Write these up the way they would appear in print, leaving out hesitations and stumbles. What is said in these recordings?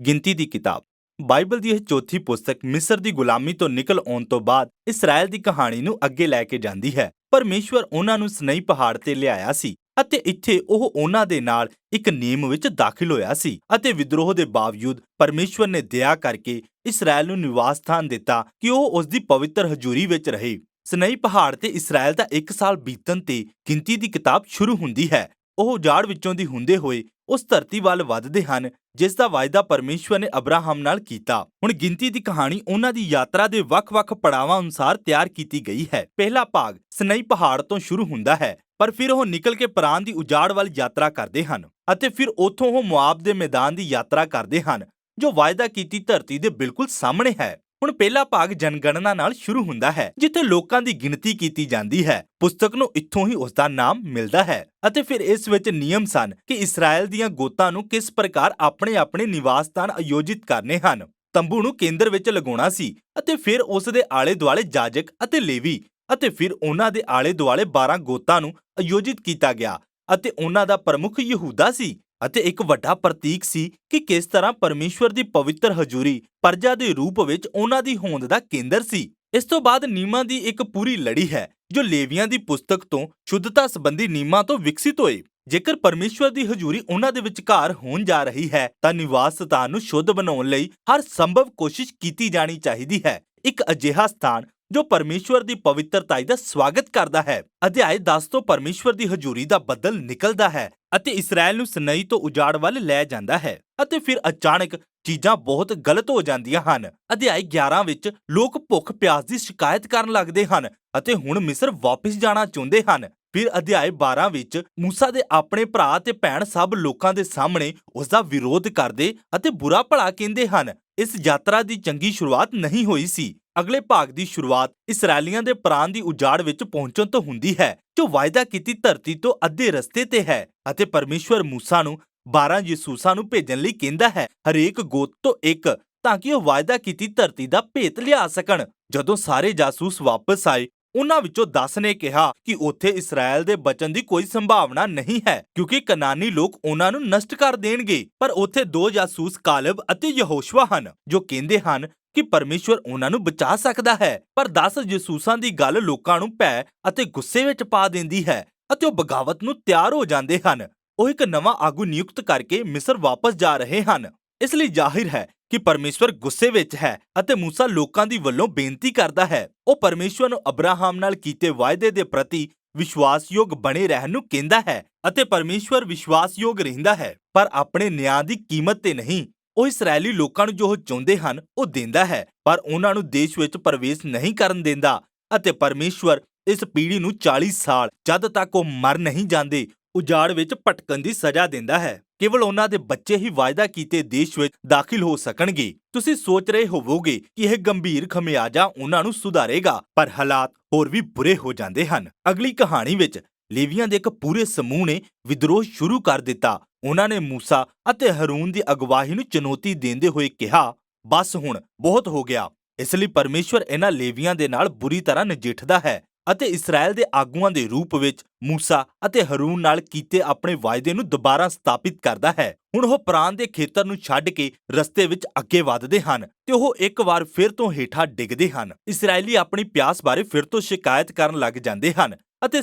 ਗਿਣਤੀ ਦੀ ਕਿਤਾਬ ਬਾਈਬਲ ਦੀ ਇਹ ਚੌਥੀ ਪੁਸਤਕ ਮਿਸਰ ਦੀ ਗੁਲਾਮੀ ਤੋਂ ਨਿਕਲ ਆਉਣ ਤੋਂ ਬਾਅਦ ਇਸਰਾਇਲ ਦੀ ਕਹਾਣੀ ਨੂੰ ਅੱਗੇ ਲੈ ਕੇ ਜਾਂਦੀ ਹੈ। ਪਰਮੇਸ਼ਵਰ ਉਹਨਾਂ ਨੂੰ ਸਨਈ ਪਹਾੜ ਤੇ ਲਿਆਇਆ ਸੀ ਅਤੇ ਇੱਥੇ ਉਹ ਉਹਨਾਂ ਦੇ ਨਾਲ ਇੱਕ ਨਿਯਮ ਵਿੱਚ ਦਾਖਲ ਹੋਇਆ ਸੀ ਅਤੇ ਵਿਦਰੋਹ ਦੇ ਬਾਵਜੂਦ ਪਰਮੇਸ਼ਵਰ ਨੇ ਦਇਆ ਕਰਕੇ ਇਸਰਾਇਲ ਨੂੰ ਨਿਵਾਸ ਸਥਾਨ ਦਿੱਤਾ ਕਿ ਉਹ ਉਸ ਦੀ ਪਵਿੱਤਰ ਹਜ਼ੂਰੀ ਵਿੱਚ ਰਹੇ। ਸਨਈ ਪਹਾੜ ਤੇ ਇਸਰਾਇਲ ਦਾ 1 ਸਾਲ ਬੀਤਣ ਤੇ ਗਿਣਤੀ ਦੀ ਕਿਤਾਬ ਸ਼ੁਰੂ ਹੁੰਦੀ ਹੈ। ਉਹ ਉਜਾੜ ਵਿੱਚੋਂ ਦੀ ਹੁੰਦੇ ਹੋਏ ਉਸ ਧਰਤੀ ਵੱਲ ਵੱਧਦੇ ਹਨ ਜਿਸ ਦਾ ਵਾਅਦਾ ਪਰਮੇਸ਼ਵਰ ਨੇ ਅਬਰਾਹਮ ਨਾਲ ਕੀਤਾ। ਹੁਣ ਗਿਣਤੀ ਦੀ ਕਹਾਣੀ ਉਹਨਾਂ ਦੀ ਯਾਤਰਾ ਦੇ ਵੱਖ-ਵੱਖ ਪੜਾਵਾਂ ਅਨੁਸਾਰ ਤਿਆਰ ਕੀਤੀ ਗਈ ਹੈ। ਪਹਿਲਾ ਭਾਗ ਸਨਈ ਪਹਾੜ ਤੋਂ ਸ਼ੁਰੂ ਹੁੰਦਾ ਹੈ, ਪਰ ਫਿਰ ਉਹ ਨਿਕਲ ਕੇ ਪਰਾਨ ਦੀ ਉਜਾੜ ਵੱਲ ਯਾਤਰਾ ਕਰਦੇ ਹਨ ਅਤੇ ਫਿਰ ਉੱਥੋਂ ਉਹ ਮੁਆਬ ਦੇ ਮੈਦਾਨ ਦੀ ਯਾਤਰਾ ਕਰਦੇ ਹਨ ਜੋ ਵਾਅਦਾ ਕੀਤੀ ਧਰਤੀ ਦੇ ਬਿਲਕੁਲ ਸਾਹਮਣੇ ਹੈ। ਹੁਣ ਪਹਿਲਾ ਭਾਗ ਜਨਗਣਨਾ ਨਾਲ ਸ਼ੁਰੂ ਹੁੰਦਾ ਹੈ ਜਿੱਥੇ ਲੋਕਾਂ ਦੀ ਗਿਣਤੀ ਕੀਤੀ ਜਾਂਦੀ ਹੈ। ਪੁਸਤਕ ਨੂੰ ਇੱਥੋਂ ਹੀ ਉਸ ਦਾ ਨਾਮ ਮਿਲਦਾ ਹੈ ਅਤੇ ਫਿਰ ਇਸ ਵਿੱਚ ਨਿਯਮ ਸਨ ਕਿ ਇਸਰਾਇਲ ਦੀਆਂ ਗੋਤਾਂ ਨੂੰ ਕਿਸ ਪ੍ਰਕਾਰ ਆਪਣੇ ਨਿਵਾਸ ਸਥਾਨ ਆਯੋਜਿਤ ਕਰਨੇ ਹਨ। ਤੰਬੂ ਨੂੰ ਕੇਂਦਰ ਵਿੱਚ ਲਗਾਉਣਾ ਸੀ ਅਤੇ ਫਿਰ ਉਸ ਦੇ ਆਲੇ-ਦੁਆਲੇ ਜਾਜਕ ਅਤੇ ਲੇਵੀ ਅਤੇ ਫਿਰ ਉਹਨਾਂ ਦੇ ਆਲੇ-ਦੁਆਲੇ 12 ਗੋਤਾਂ ਨੂੰ ਆਯੋਜਿਤ ਕੀਤਾ ਗਿਆ ਅਤੇ ਉਹਨਾਂ ਦਾ ਪ੍ਰਮੁੱਖ ਯਹੂਦਾ ਸੀ ਅਤੇ ਇੱਕ ਵੱਡਾ ਪ੍ਰਤੀਕ ਸੀ ਕਿ ਕਿਸ ਤਰ੍ਹਾਂ ਪਰਮੇਸ਼ਵਰ ਦੀ ਪਵਿੱਤਰ ਹਜ਼ੂਰੀ ਪਰਜਾ ਦੇ ਰੂਪ ਵਿੱਚ ਉਹਨਾਂ ਦੀ ਹੋਂਦ ਦਾ ਕੇਂਦਰ ਸੀ। ਇਸ ਤੋਂ ਬਾਅਦ ਨਿਯਮਾਂ ਦੀ ਇੱਕ ਪੂਰੀ ਲੜੀ ਹੈ ਜੋ ਲੇਵੀਆਂ ਦੀ ਪੁਸਤਕ ਤੋਂ ਸ਼ੁੱਧਤਾ ਸੰਬੰਧੀ ਨਿਯਮਾਂ ਤੋਂ ਵਿਕਸਿਤ ਹੋਏ। ਜੇਕਰ ਪਰਮੇਸ਼ਵਰ ਦੀ ਹਜ਼ੂਰੀ ਉਹਨਾਂ ਦੇ ਵਿਚਕਾਰ ਹੋਣ ਜਾ ਰਹੀ ਹੈ ਤਾਂ ਨਿਵਾਸ ਸਥਾਨ ਨੂੰ ਸ਼ੁੱਧ ਬਣਾਉਣ ਲਈ ਹਰ ਸੰਭਵ ਕੋਸ਼ਿਸ਼ ਕੀਤੀ ਜਾਣੀ ਚਾਹੀਦੀ ਹੈ। ਇੱਕ ਅਜਿਹਾ ਸਥਾਨ ਜੋ ਪਰਮੇਸ਼ਵਰ ਦੀ ਪਵਿੱਤਰਤਾ ਦਾ ਸਵਾਗਤ ਕਰਦਾ ਹੈ। ਅਧਿਆਇ 10 ਤੋਂ ਪਰਮੇਸ਼ਵਰ ਦੀ ਹਜ਼ੂਰੀ ਦਾ ਬੱਦਲ ਨਿਕਲਦਾ ਹੈ ਅਤੇ ਇਸਰਾਇਲ ਨੂੰ ਸਨਈ ਤੋਂ ਉਜਾੜ ਵੱਲ ਲੈ ਜਾਂਦਾ ਹੈ ਅਤੇ ਫਿਰ ਅਚਾਨਕ ਚੀਜ਼ਾਂ ਬਹੁਤ ਗਲਤ ਹੋ ਜਾਂਦੀਆਂ ਹਨ। ਅਧਿਆਇ 11 ਵਿੱਚ ਲੋਕ ਭੁੱਖ ਪਿਆਸ ਦੀ ਸ਼ਿਕਾਇਤ ਕਰਨ ਲੱਗਦੇ ਹਨ ਅਤੇ ਹੁਣ ਮਿਸਰ ਵਾਪਸ ਜਾਣਾ ਚਾਹੁੰਦੇ ਹਨ। ਫਿਰ ਅਧਿਆਇ 12 ਵਿੱਚ ਮੂਸਾ ਦੇ ਆਪਣੇ ਭਰਾ ਤੇ ਭੈਣ ਸਭ ਲੋਕਾਂ ਦੇ ਸਾਹਮਣੇ ਉਸ ਦਾ ਵਿਰੋਧ ਕਰਦੇ ਅਤੇ ਬੁਰਾ ਭਲਾ ਕਹਿੰਦੇ ਹਨ। ਇਸ ਯਾਤਰਾ ਦੀ ਚੰਗੀ ਸ਼ੁਰੂਆਤ ਨਹੀਂ ਹੋਈ ਸੀ। ਅਗਲੇ ਭਾਗ ਦੀ ਸ਼ੁਰੂਆਤ ਇਸਰਾਇਲੀਆਂ ਦੇ ਪ੍ਰਾਣ ਦੀ ਉਜਾੜ ਵਿੱਚ ਪਹੁੰਚਣ ਤੋਂ ਹੁੰਦੀ ਹੈ ਜੋ ਵਾਅਦਾ ਕੀਤੀ ਧਰਤੀ ਤੋਂ ਅੱਧੇ ਰਸਤੇ ਤੇ ਹੈ ਅਤੇ ਪਰਮੇਸ਼ਵਰ ਮੂਸਾ ਨੂੰ 12 ਯਸੂਸਾਂ ਨੂੰ ਭੇਜਣ ਲਈ ਕਹਿੰਦਾ ਹੈ, ਹਰੇਕ ਗੋਤ ਤੋਂ ਇੱਕ, ਤਾਂ ਕਿ ਉਹ ਵਾਅਦਾ ਕੀਤੀ ਧਰਤੀ ਦਾ ਭੇਤ ਲਿਆ ਸਕਣ। ਜਦੋਂ ਸਾਰੇ ਜਾਸੂਸ ਵਾਪਸ ਆਏ ਉਹਨਾਂ ਵਿੱਚੋਂ 10 ਨੇ ਕਿਹਾ ਕਿ ਉੱਥੇ ਇਸਰਾਇਲ ਦੇ ਬਚਣ ਦੀ ਕੋਈ ਸੰਭਾਵਨਾ ਨਹੀਂ ਹੈ ਕਿਉਂਕਿ ਕਨਾਨੀ ਲੋਕ ਉਹਨਾਂ ਨੂੰ ਨਸ਼ਟ ਕਰ ਦੇਣਗੇ। ਪਰ ਉੱਥੇ 2 ਜਾਸੂਸ ਕਾਲਬ ਅਤੇ ਯਹੋਸ਼ੁਆ ਹਨ ਜੋ ਕਹਿੰਦੇ ਹਨ ਕਿ ਪਰਮੇਸ਼ਵਰ ਉਹਨਾਂ ਨੂੰ ਬਚਾ ਸਕਦਾ ਹੈ। ਪਰ 10 ਜਾਸੂਸਾਂ ਦੀ ਗੱਲ ਲੋਕਾਂ ਨੂੰ ਭੈ ਅਤੇ ਗੁੱਸੇ ਵਿੱਚ ਪਾ ਦਿੰਦੀ ਹੈ ਅਤੇ ਉਹ ਬਗਾਵਤ ਨੂੰ ਤਿਆਰ ਹੋ ਜਾਂਦੇ ਹਨ। ਉਹ ਇੱਕ ਨਵਾਂ ਆਗੂ ਨਿਯੁਕਤ ਕਰਕੇ ਮਿਸਰ ਵਾਪਸ ਜਾ ਰਹੇ ਹਨ। ਇਸ ਲਈ ਜ਼ਾਹਿਰ ਹੈ ਕਿ ਪਰਮੇਸ਼ਵਰ ਗੁੱਸੇ ਵਿੱਚ ਹੈ ਅਤੇ ਮੂਸਾ ਲੋਕਾਂ ਦੀ ਵੱਲੋਂ ਬੇਨਤੀ ਕਰਦਾ ਹੈ। ਉਹ ਪਰਮੇਸ਼ਵਰ ਨੂੰ ਅਬਰਾਹਮ ਨਾਲ ਕੀਤੇ ਵਾਅਦੇ ਦੇ ਪ੍ਰਤੀ ਵਿਸ਼ਵਾਸਯੋਗ ਬਣੇ ਰਹਿਣ ਨੂੰ ਕਹਿੰਦਾ ਹੈ ਅਤੇ ਪਰਮੇਸ਼ਵਰ ਵਿਸ਼ਵਾਸਯੋਗ ਰਹਿੰਦਾ ਹੈ ਪਰ ਆਪਣੇ ਨਿਆਂ ਦੀ ਕੀਮਤ ਤੇ ਨਹੀਂ। ਉਹ ਇਸਰਾਇਲੀ ਲੋਕਾਂ ਨੂੰ ਜੋ ਚਾਹੁੰਦੇ ਹਨ ਉਹ ਦਿੰਦਾ ਹੈ ਪਰ ਉਹਨਾਂ ਨੂੰ ਦੇਸ਼ ਵਿੱਚ ਪ੍ਰਵੇਸ਼ ਨਹੀਂ ਕਰਨ ਦਿੰਦਾ ਅਤੇ ਪਰਮੇਸ਼ਵਰ ਇਸ ਪੀੜ੍ਹੀ ਨੂੰ 40 ਸਾਲ ਜਦ ਤੱਕ ਉਹ ਮਰ ਨਹੀਂ ਜਾਂਦੇ ਉਜਾੜ ਵਿੱਚ ਭਟਕਣ ਦੀ ਸਜ਼ਾ ਦਿੰਦਾ ਹੈ। ਕੇਵਲ ਉਹਨਾਂ ਦੇ ਬੱਚੇ ਹੀ ਵਾਅਦਾ ਕੀਤੇ ਦੇਸ਼ ਵਿੱਚ ਦਾਖਲ ਹੋ ਸਕਣਗੇ। ਤੁਸੀਂ ਸੋਚ ਰਹੇ ਹੋਵੋਗੇ ਕਿ ਇਹ ਗੰਭੀਰ ਖਮਿਆਜਾ ਉਹਨਾਂ ਨੂੰ ਸੁਧਾਰੇਗਾ, ਪਰ ਹਾਲਾਤ ਹੋਰ ਵੀ ਬੁਰੇ ਹੋ ਜਾਂਦੇ ਹਨ। ਅਗਲੀ ਕਹਾਣੀ ਵਿੱਚ ਲੇਵੀਆਂ ਦੇ ਇੱਕ ਪੂਰੇ ਸਮੂਹ ਨੇ ਵਿਦਰੋਹ ਸ਼ੁਰੂ ਕਰ ਦਿੱਤਾ। ਉਹਨਾਂ ਨੇ ਮੂਸਾ ਅਤੇ ਹਰੂਨ ਦੀ ਅਗਵਾਈ ਨੂੰ ਚੁਣੌਤੀ ਦਿੰਦੇ ਹੋਏ ਕਿਹਾ, ਬਸ ਹੁਣ ਬਹੁਤ ਹੋ ਗਿਆ। ਇਸ ਲਈ ਪਰਮੇਸ਼ਵਰ ਇਹਨਾਂ ਲੇਵੀਆਂ ਦੇ ਨਾਲ ਬੁਰੀ ਤਰ੍ਹਾਂ ਨਜਿੱਠਦਾ ਹੈ ਅਤੇ ਇਸਰਾਇਲ ਦੇ ਆਗੂਆਂ ਦੇ ਰੂਪ ਵਿੱਚ ਮੂਸਾ ਅਤੇ ਹਰੂਨ ਨਾਲ ਕੀਤੇ ਆਪਣੇ ਵਾਅਦੇ ਨੂੰ ਦੁਬਾਰਾ ਸਥਾਪਿਤ ਕਰਦਾ ਹੈ। ਹੁਣ ਉਹ ਪ੍ਰਾਣ ਦੇ ਖੇਤਰ ਨੂੰ ਛੱਡ ਕੇ ਰਸਤੇ ਵਿੱਚ ਅੱਗੇ ਵਧਦੇ ਹਨ ਤੇ ਉਹ ਇੱਕ ਵਾਰ ਫਿਰ ਤੋਂ ਹੇਠਾਂ ਡਿੱਗਦੇ ਹਨ। ਇਸਰਾਇਲੀ ਆਪਣੀ ਪਿਆਸ ਬਾਰੇ ਫਿਰ ਤੋਂ ਸ਼ਿਕਾਇਤ ਕਰਨ ਲੱਗ ਜਾਂਦੇ ਹਨ ਅਤੇ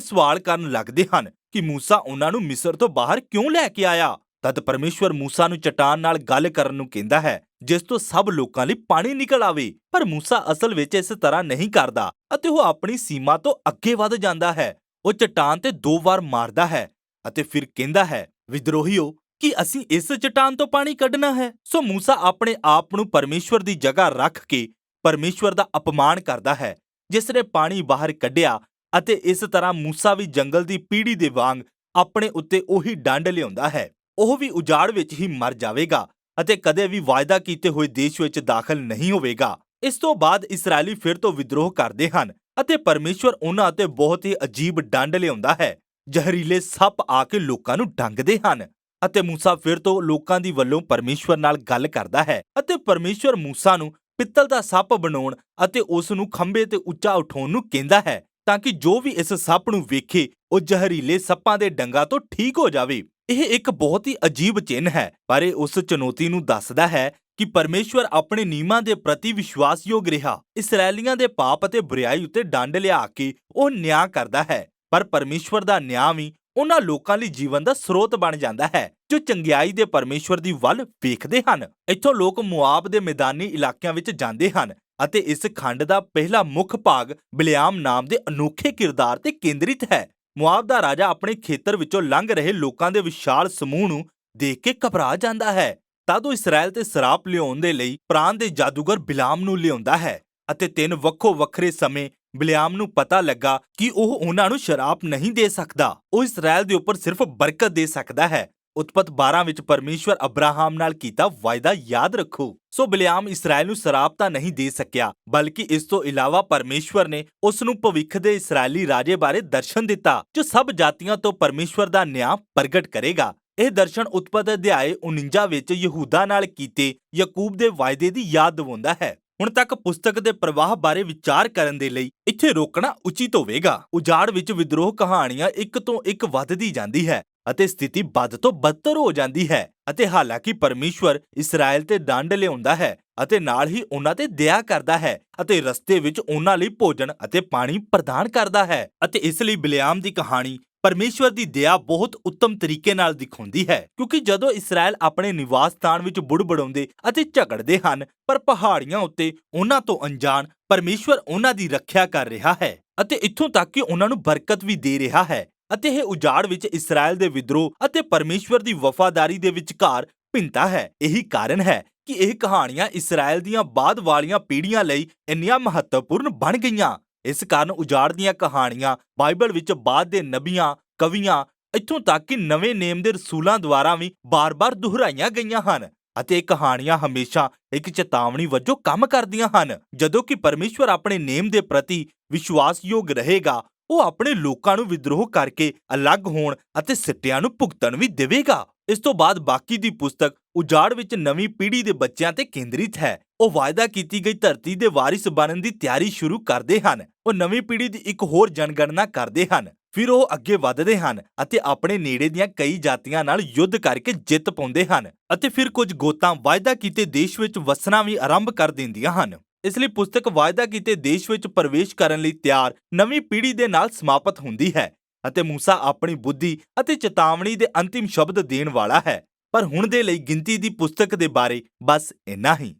ਸਵਾਲ ਕਰਨ ਲੱਗਦੇ ਹਨ ਕਿ ਮੂਸਾ ਉਹਨਾਂ ਨੂੰ ਮਿਸਰ ਤੋਂ ਬਾਹਰ ਕਿਉਂ ਲੈ ਕੇ ਆਇਆ। ਤਦ ਪਰਮੇਸ਼ਵਰ ਮੂਸਾ ਨੂੰ ਚਟਾਨ ਨਾਲ ਗੱਲ ਕਰਨ ਨੂੰ ਕਹਿੰਦਾ ਹੈ ਜਿਸ ਤੋਂ ਸਭ ਲੋਕਾਂ ਲਈ ਪਾਣੀ ਨਿਕਲ ਆਵੇ। ਪਰ ਮੂਸਾ ਅਸਲ ਵਿੱਚ ਇਸ ਤਰ੍ਹਾਂ ਨਹੀਂ ਕਰਦਾ ਅਤੇ ਉਹ ਆਪਣੀ ਸੀਮਾ ਤੋਂ ਅੱਗੇ ਵਧ ਜਾਂਦਾ ਹੈ। ਉਹ ਚਟਾਨ ਤੇ 2 ਵਾਰ ਮਾਰਦਾ ਹੈ ਅਤੇ ਫਿਰ ਕਹਿੰਦਾ ਹੈ, ਵਿਦਰੋਹੀਓ, ਕੀ ਅਸੀਂ ਇਸ ਚਟਾਨ ਤੋਂ ਪਾਣੀ ਕੱਢਣਾ ਹੈ? ਸੋ ਮੂਸਾ ਆਪਣੇ ਆਪ ਨੂੰ ਪਰਮੇਸ਼ਵਰ ਦੀ ਜਗ੍ਹਾ ਰੱਖ ਕੇ ਪਰਮੇਸ਼ਵਰ ਦਾ ਅਪਮਾਨ ਕਰਦਾ ਹੈ ਜਿਸ ਨੇ ਪਾਣੀ ਬਾਹਰ ਕੱਢਿਆ ਅਤੇ ਇਸ ਤਰ੍ਹਾਂ ਮੂਸਾ ਵੀ ਜੰਗਲ ਦੀ ਪੀੜ੍ਹੀ ਦੇ ਵਾਂਗ ਆਪਣੇ ਉੱਤੇ ਉਹੀ ਡੰਡ ਲਿਆਉਂਦਾ ਹੈ। ਉਹ ਵੀ ਉਜਾੜ ਵਿੱਚ ਹੀ ਮਰ ਜਾਵੇਗਾ ਅਤੇ ਕਦੇ ਵੀ ਵਾਅਦਾ ਕੀਤੇ ਹੋਏ ਦੇਸ਼ ਵਿੱਚ ਦਾਖਲ ਨਹੀਂ ਹੋਵੇਗਾ। ਇਸ ਤੋਂ ਬਾਅਦ ਇਸਰਾਇਲੀ ਫਿਰ ਤੋਂ ਵਿਦਰੋਹ ਕਰਦੇ ਹਨ ਅਤੇ ਪਰਮੇਸ਼ਵਰ ਉਹਨਾਂ ਉੱਤੇ ਬਹੁਤ ਹੀ ਅਜੀਬ ਡੰਡ ਲਿਆਉਂਦਾ ਹੈ। ਜ਼ਹਿਰੀਲੇ ਸੱਪ ਆ ਕੇ ਲੋਕਾਂ ਨੂੰ ਡੰਗਦੇ ਹਨ ਅਤੇ ਮੂਸਾ ਫਿਰ ਤੋਂ ਲੋਕਾਂ ਦੀ ਵੱਲੋਂ ਪਰਮੇਸ਼ਵਰ ਨਾਲ ਗੱਲ ਕਰਦਾ ਹੈ ਅਤੇ ਪਰਮੇਸ਼ਵਰ ਮੂਸਾ ਨੂੰ ਪਿੱਤਲ ਦਾ ਸੱਪ ਬਣਾਉਣ ਅਤੇ ਉਸ ਨੂੰ ਖੰਭੇ ਤੇ ਉੱਚਾ ਉਠਾਉਣ ਨੂੰ ਕਹਿੰਦਾ ਹੈ ਤਾਂ ਕਿ ਜੋ ਵੀ ਇਸ ਸੱਪ ਨੂੰ ਵੇਖੇ ਉਹ ਜ਼ਹਿਰੀਲੇ ਸੱਪਾਂ ਦੇ ਡੰਗਾਂ ਤੋਂ ਠੀਕ ਹੋ ਜਾਵੇ। ਇਹ ਇੱਕ ਬਹੁਤ ਹੀ ਅਜੀਬ ਚਿੰਨ੍ਹ ਹੈ ਪਰ ਇਹ ਉਸ ਚੁਣੌਤੀ ਨੂੰ ਦੱਸਦਾ ਹੈ ਕਿ ਪਰਮੇਸ਼ਵਰ ਆਪਣੇ ਨਿਯਮਾਂ ਦੇ ਪ੍ਰਤੀ ਵਿਸ਼ਵਾਸਯੋਗ ਰਿਹਾ। ਇਸਰਾਏਲੀਆਂ ਦੇ ਪਾਪ ਅਤੇ ਬੁਰਾਈ ਉੱਤੇ ਡੰਡ ਲਿਆ ਕੇ ਉਹ ਨਿਆਂ ਕਰਦਾ ਹੈ, ਪਰ ਪਰਮੇਸ਼ਵਰ ਦਾ ਨਿਆਂ ਵੀ ਉਹਨਾਂ ਲੋਕਾਂ ਲਈ ਜੀਵਨ ਦਾ ਸਰੋਤ ਬਣ ਜਾਂਦਾ ਹੈ ਜੋ ਚੰਗਿਆਈ ਦੇ ਪਰਮੇਸ਼ਵਰ ਦੀ ਵੱਲ ਵੇਖਦੇ ਹਨ। ਇੱਥੋਂ ਲੋਕ ਮੁਆਬ ਦੇ ਮੈਦਾਨੀ ਇਲਾਕਿਆਂ ਵਿੱਚ ਜਾਂਦੇ ਹਨ ਅਤੇ ਇਸ ਖੰਡ ਦਾ ਪਹਿਲਾ ਮੁੱਖ ਭਾਗ ਬਿਲਿਆਮ ਨਾਮ ਦੇ ਅਨੋਖੇ ਕਿਰਦਾਰ ਤੇ ਕੇਂਦਰਿਤ ਹੈ। ਮੁਆਬ ਦਾ ਰਾਜਾ ਆਪਣੇ ਖੇਤਰ ਵਿੱਚੋਂ ਲੰਘ ਰਹੇ ਲੋਕਾਂ ਦੇ ਵਿਸ਼ਾਲ ਸਮੂਹ ਨੂੰ ਦੇਖ ਕੇ ਘਬਰਾ ਜਾਂਦਾ ਹੈ। ਤਦ ਉਹ ਇਸਰਾਏਲ ਤੇ ਸਰਾਪ ਲਿਆਉਣ ਦੇ ਲਈ ਪ੍ਰਾਣ ਦੇ ਜਾਦੂਗਰ ਬਿਲਾਮ ਨੂੰ ਲਿਆਉਂਦਾ ਹੈ ਅਤੇ 3 ਵੱਖੋ ਵੱਖਰੇ ਸਮੇਂ ਬਿਲਿਆਮ ਨੂੰ ਪਤਾ ਲੱਗਾ ਕਿ ਉਹ ਉਹਨਾਂ ਨੂੰ ਸ਼ਰਾਪ ਨਹੀਂ ਦੇ ਸਕਦਾ, ਉਹ ਇਸਰਾਏਲ ਦੇ ਉੱਪਰ ਸਿਰਫ ਬਰਕਤ ਦੇ ਸਕਦਾ ਹੈ। ਉਤਪਤ 12 ਵਿੱਚ ਪਰਮੇਸ਼ਵਰ ਅਬਰਾਹਮ ਨਾਲ ਕੀਤਾ ਵਾਅਦਾ ਯਾਦ ਰੱਖੋ। ਸੋ ਬਿਲਿਆਮ ਇਸਰਾਏਲ ਨੂੰ ਸ਼ਰਾਪ ਤਾਂ ਨਹੀਂ ਦੇ ਸਕਿਆ, ਬਲਕਿ ਇਸ ਤੋਂ ਇਲਾਵਾ ਪਰਮੇਸ਼ਵਰ ਨੇ ਉਸ ਨੂੰ ਭਵਿੱਖ ਦੇ ਇਸਰਾਏਲੀ ਰਾਜੇ ਬਾਰੇ ਦਰਸ਼ਨ ਦਿੱਤਾ ਜੋ ਸਭ ਜਾਤੀਆਂ ਤੋਂ ਪਰਮੇਸ਼ਵਰ ਦਾ ਨਿਆਂ ਪ੍ਰਗਟ ਕਰੇਗਾ। ਇਹ ਦਰਸ਼ਨ ਉਤਪਤ ਅਧਿਆਏ 49 ਵਿੱਚ ਯਹੂਦਾ ਨਾਲ ਕੀਤੇ ਯਾਕੂਬ ਦੇ ਵਾਅਦੇ ਦੀ ਯਾਦ ਦਿਵਾਉਂਦਾ ਹੈ। ਹੁਣ ਤੱਕ ਪੁਸਤਕ ਦੇ ਪ੍ਰਵਾਹ ਬਾਰੇ ਵਿਚਾਰ ਕਰਨ ਦੇ ਲਈ ਇੱਥੇ ਰੋਕਣਾ ਉਚਿਤ ਹੋਵੇਗਾ। ਉਜਾੜ ਵਿੱਚ ਵਿਦਰੋਹ ਕਹਾਣੀਆਂ ਇੱਕ ਤੋਂ ਇੱਕ ਵੱਧਦੀ ਜਾਂਦੀ ਹੈ ਅਤੇ ਸਥਿਤੀ ਵੱਧ ਤੋਂ ਬਦਤਰ ਹੋ ਜਾਂਦੀ ਹੈ ਅਤੇ ਹਾਲਾਂਕਿ ਪਰਮੇਸ਼ਵਰ ਇਸਰਾਏਲ ਤੇ ਡੰਡ ਲਿਆਉਂਦਾ ਹੈ ਅਤੇ ਨਾਲ ਹੀ ਉਹਨਾਂ ਤੇ ਦਇਆ ਕਰਦਾ ਹੈ ਅਤੇ ਰਸਤੇ ਵਿੱਚ ਉਹਨਾਂ ਲਈ ਭੋਜਨ ਅਤੇ ਪਾਣੀ ਪ੍ਰਦਾਨ ਕਰਦਾ ਹੈ ਅਤੇ ਇਸ ਲਈ ਬਿਲਿਆਮ ਦੀ ਕਹਾਣੀ ਪਰਮੇਸ਼ਵਰ ਦੀ ਦਇਆ ਬਹੁਤ ਉੱਤਮ ਤਰੀਕੇ ਨਾਲ ਦਿਖਾਉਂਦੀ ਹੈ, ਕਿਉਂਕਿ ਜਦੋਂ ਇਸਰਾਏਲ ਆਪਣੇ ਨਿਵਾਸ ਸਥਾਨ ਵਿੱਚ ਬੁੜਬੁੜਾਉਂਦੇ ਅਤੇ ਝਗੜਦੇ ਹਨ ਪਰ ਪਹਾੜੀਆਂ ਉੱਤੇ ਉਹਨਾਂ ਤੋਂ ਅਣਜਾਣ ਪਰਮੇਸ਼ਵਰ ਉਹਨਾਂ ਦੀ ਰੱਖਿਆ ਕਰ ਰਿਹਾ ਹੈ ਅਤੇ ਇੱਥੋਂ ਤੱਕ ਕਿ ਉਹਨਾਂ ਨੂੰ ਬਰਕਤ ਵੀ ਦੇ ਰਿਹਾ ਹੈ ਅਤੇ ਇਹ ਉਜਾੜ ਵਿੱਚ ਇਸਰਾਏਲ ਦੇ ਵਿਦਰੋਹ ਅਤੇ ਪਰਮੇਸ਼ਵਰ ਦੀ ਵਫਾਦਾਰੀ ਦੇ ਵਿਚਕਾਰ ਭਿੰਨਤਾ ਹੈ। ਇਹੀ ਕਾਰਨ ਹੈ ਕਿ ਇਹ ਕਹਾਣੀਆਂ ਇਸਰਾਏਲ ਦੀਆਂ ਬਾਅਦ ਵਾਲੀਆਂ ਪੀੜ੍ਹੀਆਂ ਲਈ ਇੰਨੀਆਂ ਮਹੱਤਵਪੂਰਨ ਬਣ ਗਈਆਂ। ਇਸ ਕਾਰਨ ਉਜਾੜ ਦੀਆਂ ਕਹਾਣੀਆਂ ਬਾਈਬਲ ਵਿੱਚ ਬਾਅਦ ਦੇ ਨਬੀਆਂ, ਕਵੀਆਂ, ਇੱਥੋਂ ਤੱਕ ਕਿ ਨਵੇਂ ਨੇਮ ਦੇ ਰਸੂਲਾਂ ਦੁਆਰਾ ਵੀ ਬਾਰ-ਬਾਰ ਦੁਹਰਾਈਆਂ ਗਈਆਂ ਹਨ ਅਤੇ ਇਹ ਕਹਾਣੀਆਂ ਹਮੇਸ਼ਾ ਇੱਕ ਚੇਤਾਵਨੀ ਵਜੋਂ ਕੰਮ ਕਰਦੀਆਂ ਹਨ। ਜਦੋਂ ਕਿ ਪਰਮੇਸ਼ਵਰ ਆਪਣੇ ਨੇਮ ਦੇ ਪ੍ਰਤੀ ਵਿਸ਼ਵਾਸਯੋਗ ਰਹੇਗਾ, ਉਹ ਆਪਣੇ ਲੋਕਾਂ ਨੂੰ ਵਿਦਰੋਹ ਕਰਕੇ ਅਲੱਗ ਹੋਣ ਅਤੇ ਸਿੱਟਿਆਂ ਨੂੰ ਭੁਗਤਣ ਵੀ ਦੇਵੇਗਾ। ਇਸ ਤੋਂ ਬਾਅਦ ਬਾਕੀ ਦੀ ਪੁਸਤਕ ਉਜਾੜ ਵਿੱਚ ਨਵੀਂ ਪੀੜ੍ਹੀ ਦੇ ਬੱਚਿਆਂ ਤੇ ਕੇਂਦਰਿਤ ਹੈ। ਉਹ ਵਾਅਦਾ ਕੀਤੀ ਗਈ ਧਰਤੀ ਦੇ ਵਾਰਿਸ ਬਣਨ ਦੀ ਤਿਆਰੀ ਸ਼ੁਰੂ ਕਰਦੇ ਹਨ। ਉਹ ਨਵੀਂ ਪੀੜ੍ਹੀ ਦੀ ਇੱਕ ਹੋਰ ਜਨਗਣਨਾ ਕਰਦੇ ਹਨ। ਫਿਰ ਉਹ ਅੱਗੇ ਵਧਦੇ ਹਨ ਅਤੇ ਆਪਣੇ ਨੇੜੇ ਦੀਆਂ ਕਈ ਜਾਤੀਆਂ ਨਾਲ ਯੁੱਧ ਕਰਕੇ ਜਿੱਤ ਪਾਉਂਦੇ ਹਨ ਅਤੇ ਫਿਰ ਕੁਝ ਗੋਤਾਂ ਵਾਅਦਾ ਕੀਤੇ ਦੇਸ਼ ਵਿੱਚ ਵਸਣਾ ਵੀ ਆਰੰਭ ਕਰ ਦਿੰਦੀਆਂ ਹਨ। ਇਸ ਲਈ ਪੁਸਤਕ ਵਾਅਦਾ ਕੀਤੇ ਦੇਸ਼ ਵਿੱਚ ਪ੍ਰਵੇਸ਼ ਕਰਨ ਲਈ ਤਿਆਰ ਨਵੀਂ ਪੀੜ੍ਹੀ ਦੇ ਨਾਲ ਸਮਾਪਤ ਹੁੰਦੀ ਹੈ ਅਤੇ ਮੂਸਾ ਆਪਣੀ ਬੁੱਧੀ ਅਤੇ ਚੇਤਾਵਨੀ ਦੇ ਅੰਤਿਮ ਸ਼ਬਦ ਦੇਣ ਵਾਲਾ ਹੈ। ਪਰ ਹੁਣ ਦੇ ਲਈ ਗਿਣਤੀ ਦੀ ਪੁਸਤਕ ਦੇ ਬਾਰੇ ਬਸ ਇੰਨਾ ਹੀ।